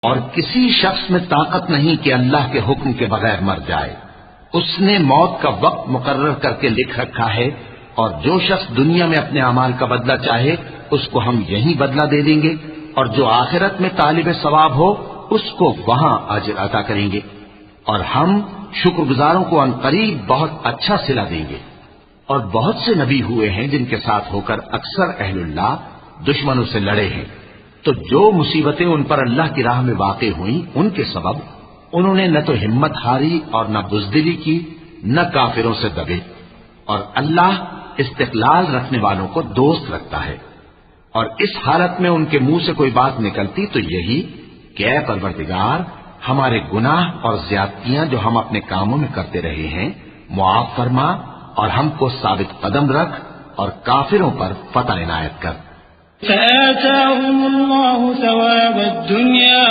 اور کسی شخص میں طاقت نہیں کہ اللہ کے حکم کے بغیر مر جائے. اس نے موت کا وقت مقرر کر کے لکھ رکھا ہے، اور جو شخص دنیا میں اپنے اعمال کا بدلہ چاہے اس کو ہم یہی بدلہ دے دیں گے، اور جو آخرت میں طالب ثواب ہو اس کو وہاں اجر عطا کریں گے، اور ہم شکر گزاروں کو عنقریب بہت اچھا صلہ دیں گے. اور بہت سے نبی ہوئے ہیں جن کے ساتھ ہو کر اکثر اہل اللہ دشمنوں سے لڑے ہیں، تو جو مصیبتیں ان پر اللہ کی راہ میں واقع ہوئیں ان کے سبب انہوں نے نہ تو ہمت ہاری اور نہ بزدلی کی، نہ کافروں سے دبے. اور اللہ استقلال رکھنے والوں کو دوست رکھتا ہے. اور اس حالت میں ان کے منہ سے کوئی بات نکلتی تو یہی کہ اے پروردگار، ہمارے گناہ اور زیادتیاں جو ہم اپنے کاموں میں کرتے رہے ہیں معاف فرما، اور ہم کو ثابت قدم رکھ اور کافروں پر فتح عنایت کر. فآتاهم الله ثواب الدنيا